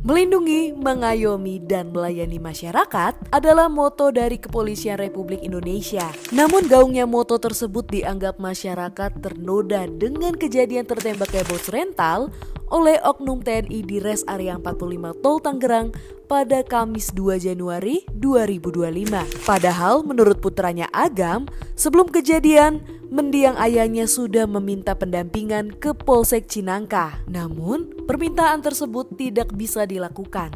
Melindungi, mengayomi, dan melayani masyarakat adalah moto dari Kepolisian Republik Indonesia. Namun gaungnya moto tersebut dianggap masyarakat ternoda dengan kejadian tertembaknya bos rental oleh oknum TNI di Res Area 45 Tol Tangerang pada Kamis 2 Januari 2025. Padahal menurut putranya Agam, sebelum kejadian, mendiang ayahnya sudah meminta pendampingan ke Polsek Cinangka. Namun, permintaan tersebut tidak bisa dilakukan.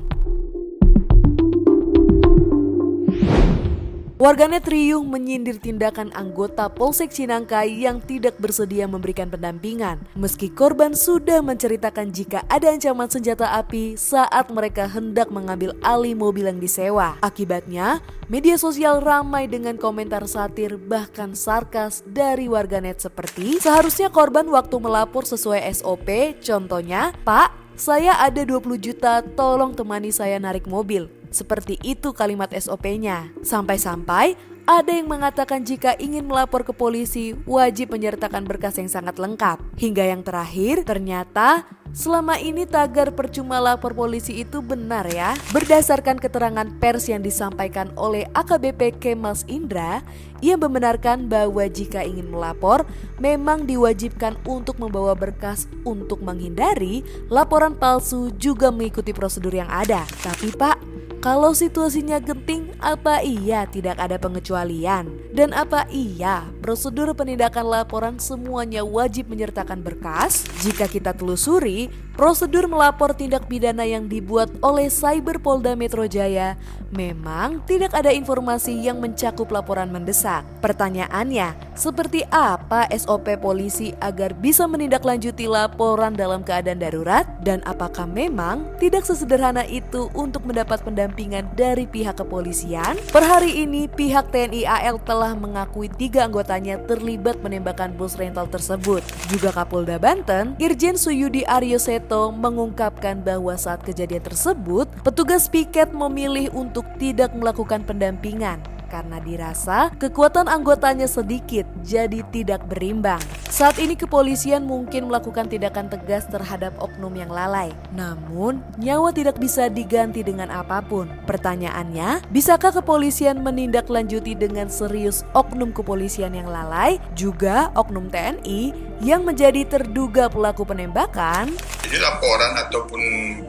Warganet riuh menyindir tindakan anggota Polsek Cinangka yang tidak bersedia memberikan pendampingan, meski korban sudah menceritakan jika ada ancaman senjata api saat mereka hendak mengambil alih mobil yang disewa. Akibatnya, media sosial ramai dengan komentar satir bahkan sarkas dari warganet seperti, seharusnya korban waktu melapor sesuai SOP, contohnya, "Pak, saya ada 20 juta, tolong temani saya narik mobil." Seperti itu kalimat SOP-nya. Sampai-sampai ada yang mengatakan jika ingin melapor ke polisi wajib menyertakan berkas yang sangat lengkap. Hingga yang terakhir, ternyata selama ini tagar percuma lapor polisi itu benar ya. Berdasarkan keterangan pers yang disampaikan oleh AKBP Kemas Indra, ia membenarkan bahwa jika ingin melapor memang diwajibkan untuk membawa berkas untuk menghindari laporan palsu juga mengikuti prosedur yang ada. Tapi Pak, kalau situasinya genting, apa iya tidak ada pengecualian? Dan apa iya prosedur penindakan laporan semuanya wajib menyertakan berkas? Jika kita telusuri, prosedur melapor tindak pidana yang dibuat oleh Cyber Polda Metro Jaya memang tidak ada informasi yang mencakup laporan mendesak. Pertanyaannya, seperti apa SOP polisi agar bisa menindaklanjuti laporan dalam keadaan darurat? Dan apakah memang tidak sesederhana itu untuk mendapat pendampingan dari pihak kepolisian? Per hari ini, pihak TNI AL telah mengakui 3 anggotanya terlibat penembakan bus rental tersebut. Juga Kapolda Banten, Irjen Suyudi Aryo Seto mengungkapkan bahwa saat kejadian tersebut, petugas piket memilih untuk tidak melakukan pendampingan karena dirasa kekuatan anggotanya sedikit, jadi tidak berimbang. Saat ini kepolisian mungkin melakukan tindakan tegas terhadap oknum yang lalai. Namun, nyawa tidak bisa diganti dengan apapun. Pertanyaannya, bisakah kepolisian menindaklanjuti dengan serius oknum kepolisian yang lalai, juga oknum TNI yang menjadi terduga pelaku penembakan? Jadi laporan ataupun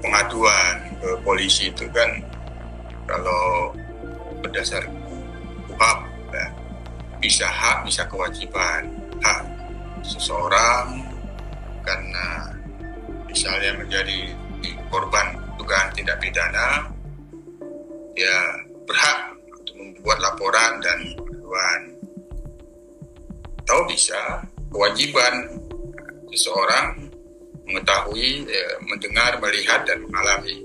pengaduan ke polisi itu kan kalau berdasarkan hak, bisa hak, bisa kewajiban. Hak seseorang karena misalnya menjadi korban dugaan tindak pidana, dia berhak untuk membuat laporan dan pengaduan. Atau bisa kewajiban seseorang mengetahui, mendengar, melihat dan mengalami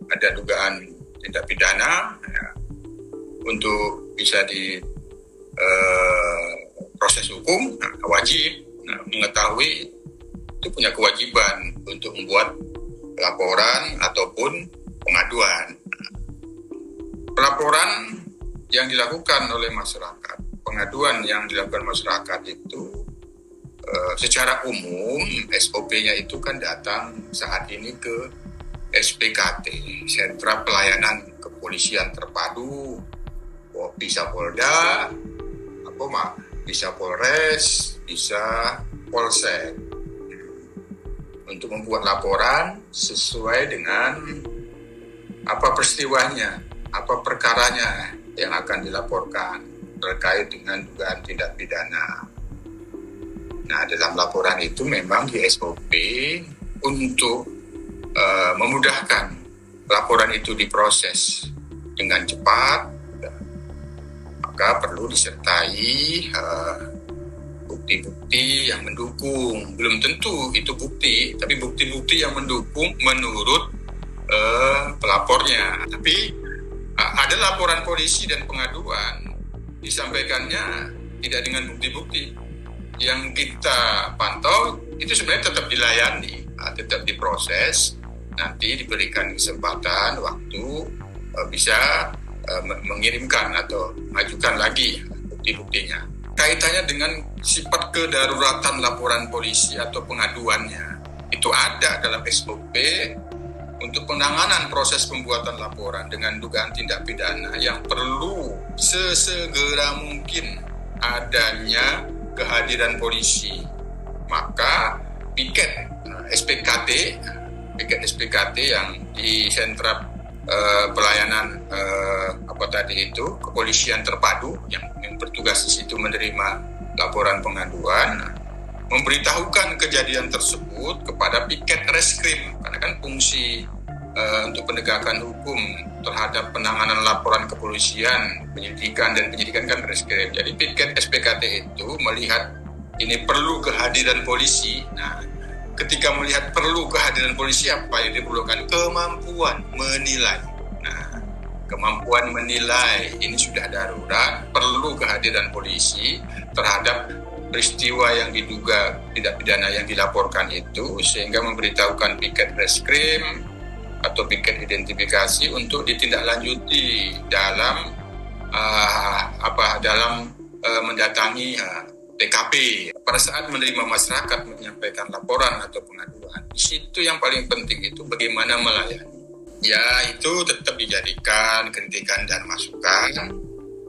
ada dugaan tindak pidana, untuk bisa di proses hukum, wajib mengetahui, itu punya kewajiban untuk membuat laporan ataupun pengaduan. Pelaporan yang dilakukan oleh masyarakat, pengaduan yang dilakukan masyarakat itu secara umum SOP-nya itu kan datang saat ini ke SPKT, Sentra Pelayanan Kepolisian Terpadu, bisa Polda, bisa Polres, bisa Polsek, untuk membuat laporan sesuai dengan apa peristiwanya, apa perkaranya yang akan dilaporkan terkait dengan dugaan tindak pidana. Nah, dalam laporan itu memang di SOP untuk memudahkan laporan itu diproses dengan cepat, maka perlu disertai bukti-bukti yang mendukung. Belum tentu itu bukti, tapi bukti-bukti yang mendukung menurut pelapornya. Tapi ada laporan polisi dan pengaduan disampaikannya tidak dengan bukti-bukti. Yang kita pantau itu sebenarnya tetap dilayani, tetap diproses, nanti diberikan kesempatan waktu bisa mengirimkan atau mengajukan lagi bukti-buktinya. Kaitannya dengan sifat kedaruratan laporan polisi atau pengaduannya, itu ada dalam SOP untuk penanganan proses pembuatan laporan dengan dugaan tindak pidana yang perlu sesegera mungkin adanya kehadiran polisi. Maka piket SPKT yang di sentra pelayanan kepolisian terpadu yang bertugas di situ menerima laporan pengaduan, memberitahukan kejadian tersebut kepada piket reskrim, karena kan fungsi untuk penegakan hukum terhadap penanganan laporan kepolisian, penyidikan kan reskrim. Jadi piket SPKT itu melihat ini perlu kehadiran polisi. Nah, ketika melihat perlu kehadiran polisi, apa yang diperlukan? Kemampuan menilai. Nah, kemampuan menilai ini sudah darurat, perlu kehadiran polisi terhadap peristiwa yang diduga tindak pidana yang dilaporkan itu, sehingga memberitahukan piket reskrim atau piket identifikasi untuk ditindaklanjuti dalam mendatangi TKP. Pada saat menerima masyarakat menyampaikan laporan atau pengaduan, di situ yang paling penting itu bagaimana melayani. Ya, itu tetap dijadikan kritikan dan masukan.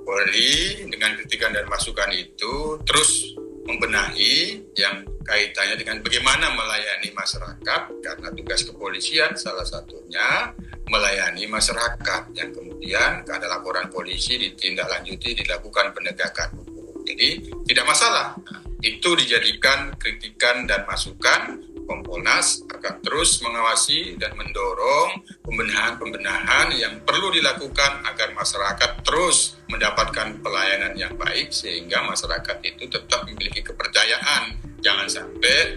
Polri dengan kritikan dan masukan itu terus membenahi yang kaitannya dengan bagaimana melayani masyarakat, karena tugas kepolisian salah satunya melayani masyarakat yang kemudian ada laporan polisi ditindaklanjuti, dilakukan penegakan hukum. Jadi tidak masalah. Nah, itu dijadikan kritikan dan masukan. Kompolnas akan terus mengawasi dan mendorong pembenahan yang perlu dilakukan agar masyarakat terus mendapatkan pelayanan yang baik, sehingga masyarakat itu tetap memiliki kepercayaan. Jangan sampai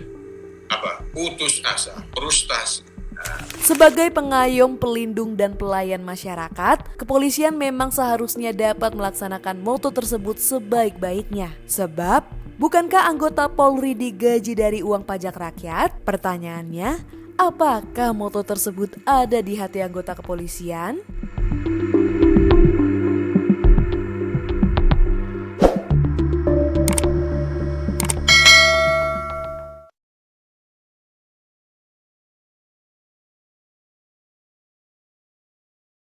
putus asa, frustasi. Sebagai pengayom, pelindung, dan pelayan masyarakat, kepolisian memang seharusnya dapat melaksanakan moto tersebut sebaik-baiknya. Sebab, bukankah anggota Polri digaji dari uang pajak rakyat? Pertanyaannya, apakah moto tersebut ada di hati anggota kepolisian?